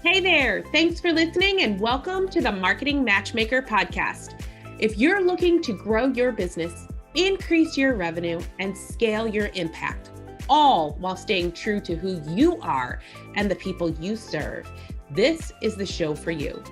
Hey there, thanks for listening and welcome to the Marketing Matchmaker podcast. If you're looking to grow your business, increase your revenue, and scale your impact, all while staying true to who you are and the people you serve, this is the show for you.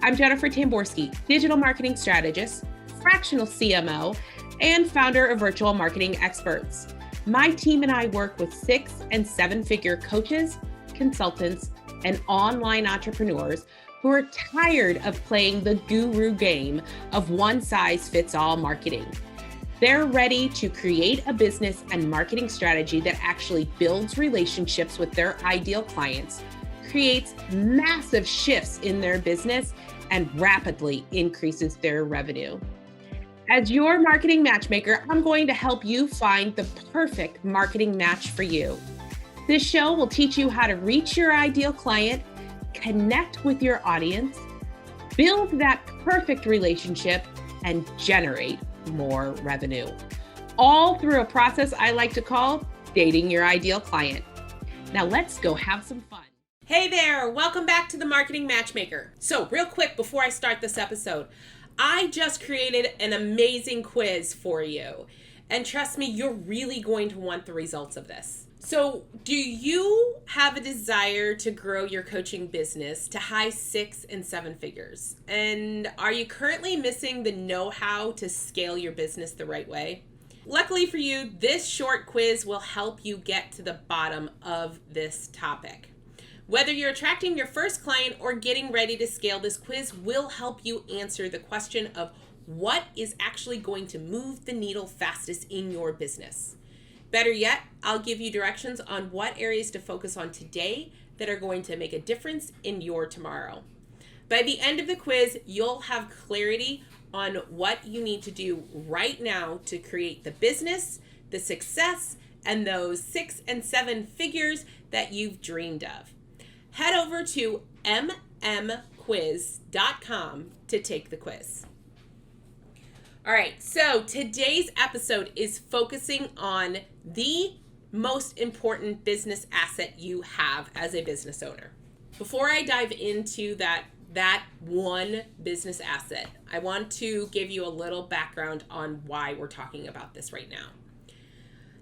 I'm Jennifer Tamborski, digital marketing strategist, fractional CMO, and founder of Virtual Marketing Experts. My team and I work with 6- and 7-figure coaches, consultants, and online entrepreneurs who are tired of playing the guru game of one-size-fits-all marketing. They're ready to create a business and marketing strategy that actually builds relationships with their ideal clients, creates massive shifts in their business, and rapidly increases their revenue. As your marketing matchmaker, I'm going to help you find the perfect marketing match for you. This show will teach you how to reach your ideal client, connect with your audience, build that perfect relationship, and generate more revenue. All through a process I like to call dating your ideal client. Now let's go have some fun. Hey there, welcome back to the Marketing Matchmaker. So real quick before I start this episode, I just created an amazing quiz for you. And trust me, you're really going to want the results of this. So do you have a desire to grow your coaching business to high 6 and 7 figures? And are you currently missing the know-how to scale your business the right way? Luckily for you, this short quiz will help you get to the bottom of this topic. Whether you're attracting your first client or getting ready to scale, this quiz will help you answer the question of what is actually going to move the needle fastest in your business. Better yet, I'll give you directions on what areas to focus on today that are going to make a difference in your tomorrow. By the end of the quiz, you'll have clarity on what you need to do right now to create the business, the success, and those 6 and 7 figures that you've dreamed of. Head over to mmquiz.com to take the quiz. All right, so today's episode is focusing on the most important business asset you have as a business owner. Before I dive into that one business asset, I want to give you a little background on why we're talking about this right now.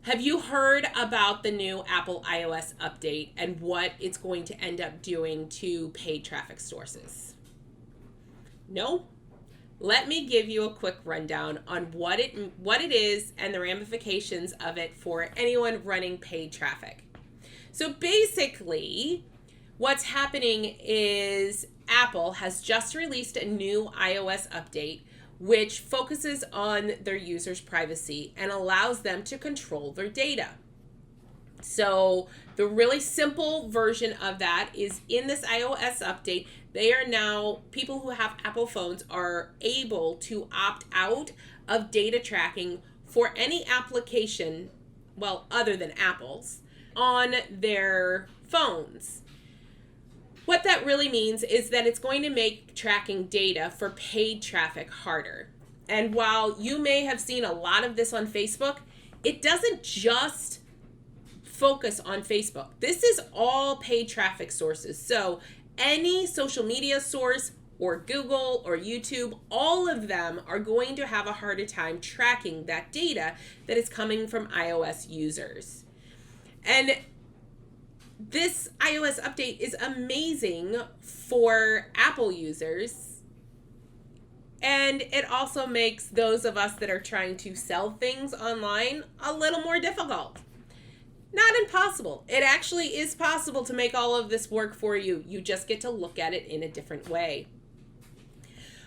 Have you heard about the new Apple iOS update and what it's going to end up doing to paid traffic sources? No? Let me give you a quick rundown on what it is and the ramifications of it for anyone running paid traffic. So basically, what's happening is Apple has just released a new iOS update which focuses on their users' privacy and allows them to control their data. So the really simple version of that is in this iOS update, they are now, people who have Apple phones are able to opt out of data tracking for any application, well, other than Apple's, on their phones. What that really means is that it's going to make tracking data for paid traffic harder. And while you may have seen a lot of this on Facebook, it doesn't just focus on Facebook. This is all paid traffic sources. So any social media source or Google or YouTube, all of them are going to have a harder time tracking that data that is coming from iOS users. And this iOS update is amazing for Apple users. And it also makes those of us that are trying to sell things online a little more difficult. Not impossible. It actually is possible to make all of this work for you. You just get to look at it in a different way.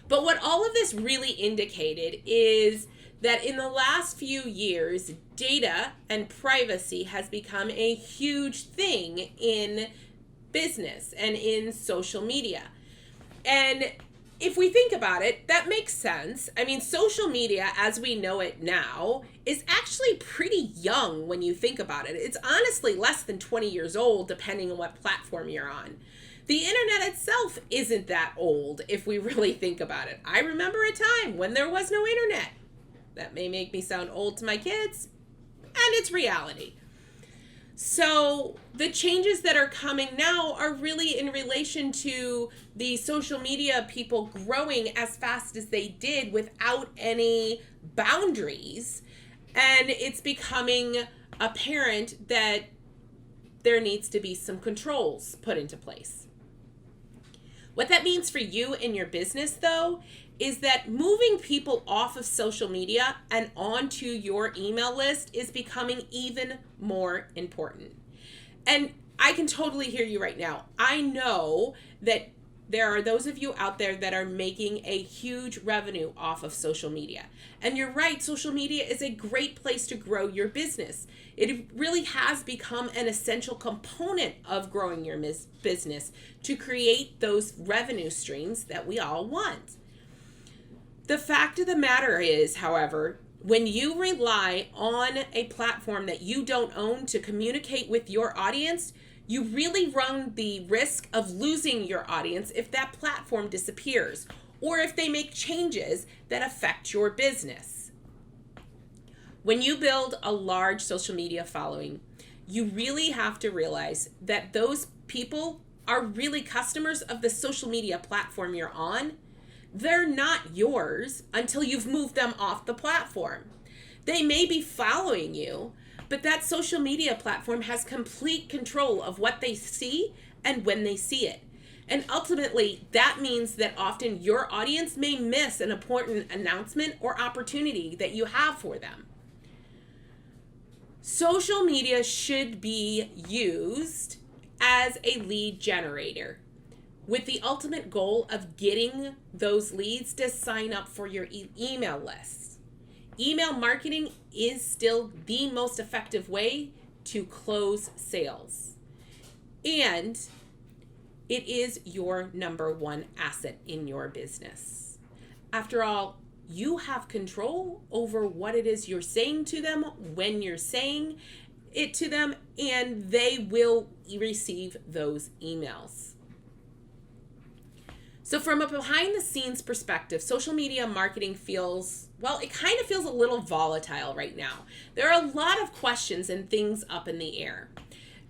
But what all of this really indicated is that in the last few years, data and privacy has become a huge thing in business and in social media. And if we think about it, that makes sense. I mean, social media as we know it now is actually pretty young when you think about it. It's honestly less than 20 years old, depending on what platform you're on. The internet itself isn't that old if we really think about it. I remember a time when there was no internet. That may make me sound old to my kids, and it's reality. So the changes that are coming now are really in relation to the social media people growing as fast as they did without any boundaries. And it's becoming apparent that there needs to be some controls put into place. What that means for you and your business, though, is that moving people off of social media and onto your email list is becoming even more important. And I can totally hear you right now. I know that there are those of you out there that are making a huge revenue off of social media. And you're right, social media is a great place to grow your business. It really has become an essential component of growing your business to create those revenue streams that we all want. The fact of the matter is, however, when you rely on a platform that you don't own to communicate with your audience, you really run the risk of losing your audience if that platform disappears or if they make changes that affect your business. When you build a large social media following, you really have to realize that those people are really customers of the social media platform you're on. They're not yours until you've moved them off the platform. They may be following you, but that social media platform has complete control of what they see and when they see it. And ultimately, that means that often your audience may miss an important announcement or opportunity that you have for them. Social media should be used as a lead generator, with the ultimate goal of getting those leads to sign up for your email list. Email marketing is still the most effective way to close sales. And it is your number one asset in your business. After all, you have control over what it is you're saying to them, when you're saying it to them, and they will receive those emails. So from a behind the scenes perspective, social media marketing feels, well, it kind of feels a little volatile right now. There are a lot of questions and things up in the air.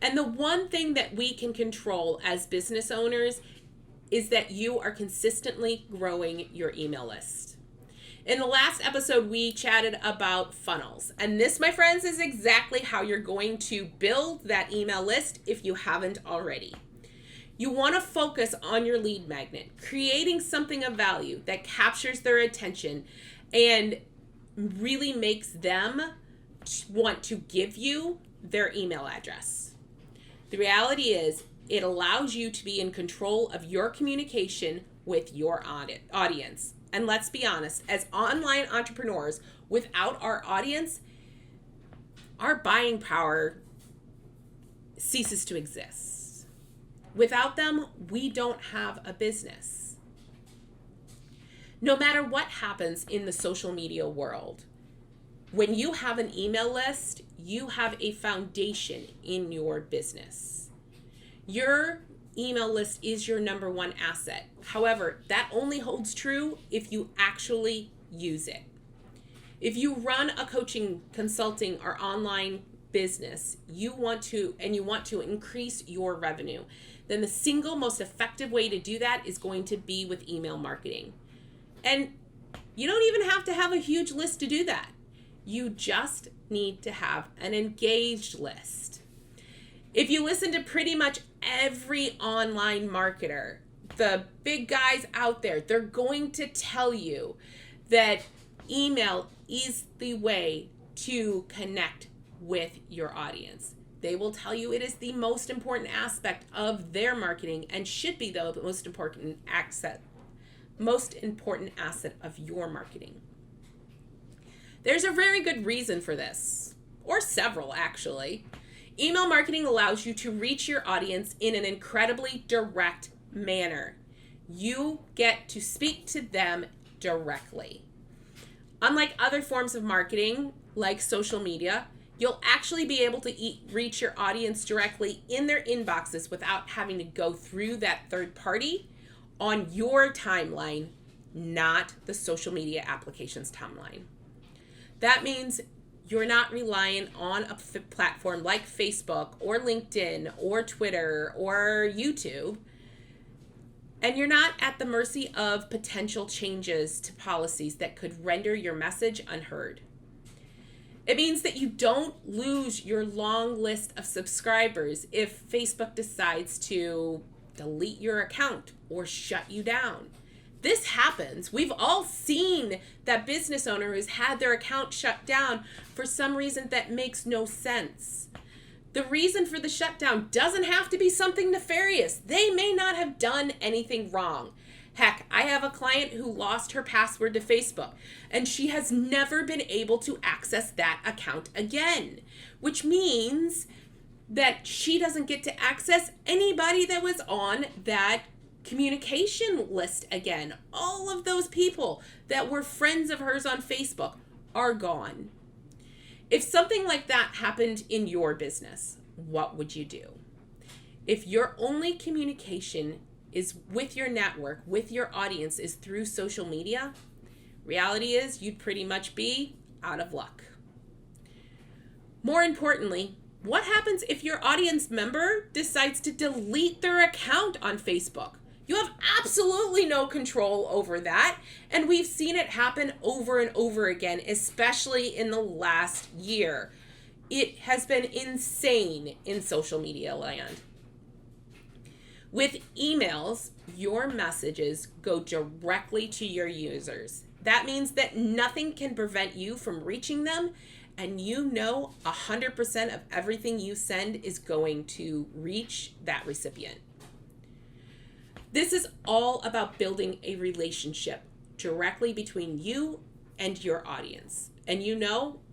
And the one thing that we can control as business owners is that you are consistently growing your email list. In the last episode, we chatted about funnels. And this, my friends, is exactly how you're going to build that email list if you haven't already. You want to focus on your lead magnet, creating something of value that captures their attention and really makes them want to give you their email address. The reality is, it allows you to be in control of your communication with your audience. And let's be honest, as online entrepreneurs, without our audience, our buying power ceases to exist. Without them, we don't have a business. No matter what happens in the social media world, when you have an email list, you have a foundation in your business. Your email list is your number one asset. However, that only holds true if you actually use it. If you run a coaching, consulting, or online business, you want to increase your revenue, then the single most effective way to do that is going to be with email marketing. And you don't even have to have a huge list to do that. You just need to have an engaged list. If you listen to pretty much every online marketer, the big guys out there, they're going to tell you that email is the way to connect with your audience. They will tell you it is the most important aspect of their marketing and should be the most important asset of your marketing. There's a very good reason for this, or several actually. Email marketing allows you to reach your audience in an incredibly direct manner. You get to speak to them directly. Unlike other forms of marketing, like social media, you'll actually be able to reach your audience directly in their inboxes without having to go through that third party on your timeline, not the social media application's timeline. That means you're not reliant on a platform like Facebook or LinkedIn or Twitter or YouTube, and you're not at the mercy of potential changes to policies that could render your message unheard. It means that you don't lose your long list of subscribers if Facebook decides to delete your account or shut you down. This happens. We've all seen that business owner who's had their account shut down for some reason that makes no sense. The reason for the shutdown doesn't have to be something nefarious. They may not have done anything wrong. Heck, I have a client who lost her password to Facebook, and she has never been able to access that account again, which means that she doesn't get to access anybody that was on that communication list again. All of those people that were friends of hers on Facebook are gone. If something like that happened in your business, what would you do? If your only communication is with your network, with your audience, is through social media, reality is you'd pretty much be out of luck. More importantly, what happens if your audience member decides to delete their account on Facebook? You have absolutely no control over that, and we've seen it happen over and over again, especially in the last year. It has been insane in social media land. With emails, your messages go directly to your users. That means that nothing can prevent you from reaching them, and 100% of everything you send is going to reach that recipient. This is all about building a relationship directly between you and your audience. And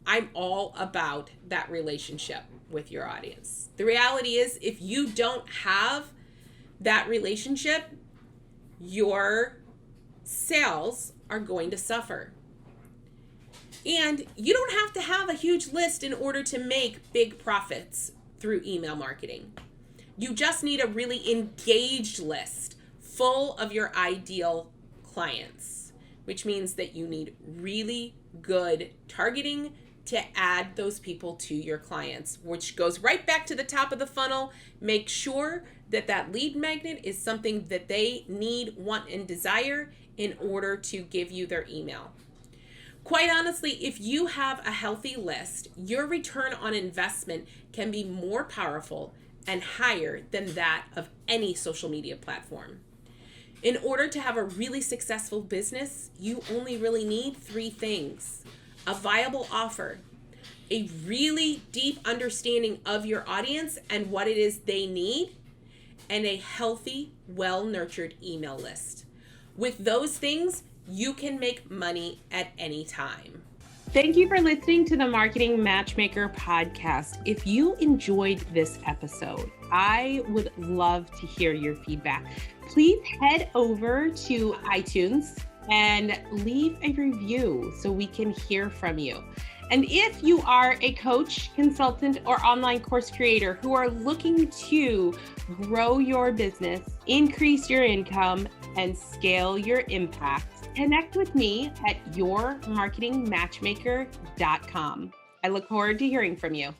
I'm all about that relationship with your audience. The reality is, if you don't have that relationship, your sales are going to suffer. And you don't have to have a huge list in order to make big profits through email marketing. You just need a really engaged list full of your ideal clients, which means that you need really good targeting to add those people to your clients, which goes right back to the top of the funnel. Make sure that that lead magnet is something that they need, want, and desire in order to give you their email. Quite honestly, if you have a healthy list, your return on investment can be more powerful and higher than that of any social media platform. In order to have a really successful business, you only really need 3 things: a viable offer, a really deep understanding of your audience and what it is they need, and a healthy, well-nurtured email list. With those things, you can make money at any time. Thank you for listening to the Marketing Matchmaker podcast. If you enjoyed this episode, I would love to hear your feedback. Please head over to iTunes and leave a review so we can hear from you. And if you are a coach, consultant, or online course creator who are looking to grow your business, increase your income, and scale your impact, connect with me at yourmarketingmatchmaker.com. I look forward to hearing from you.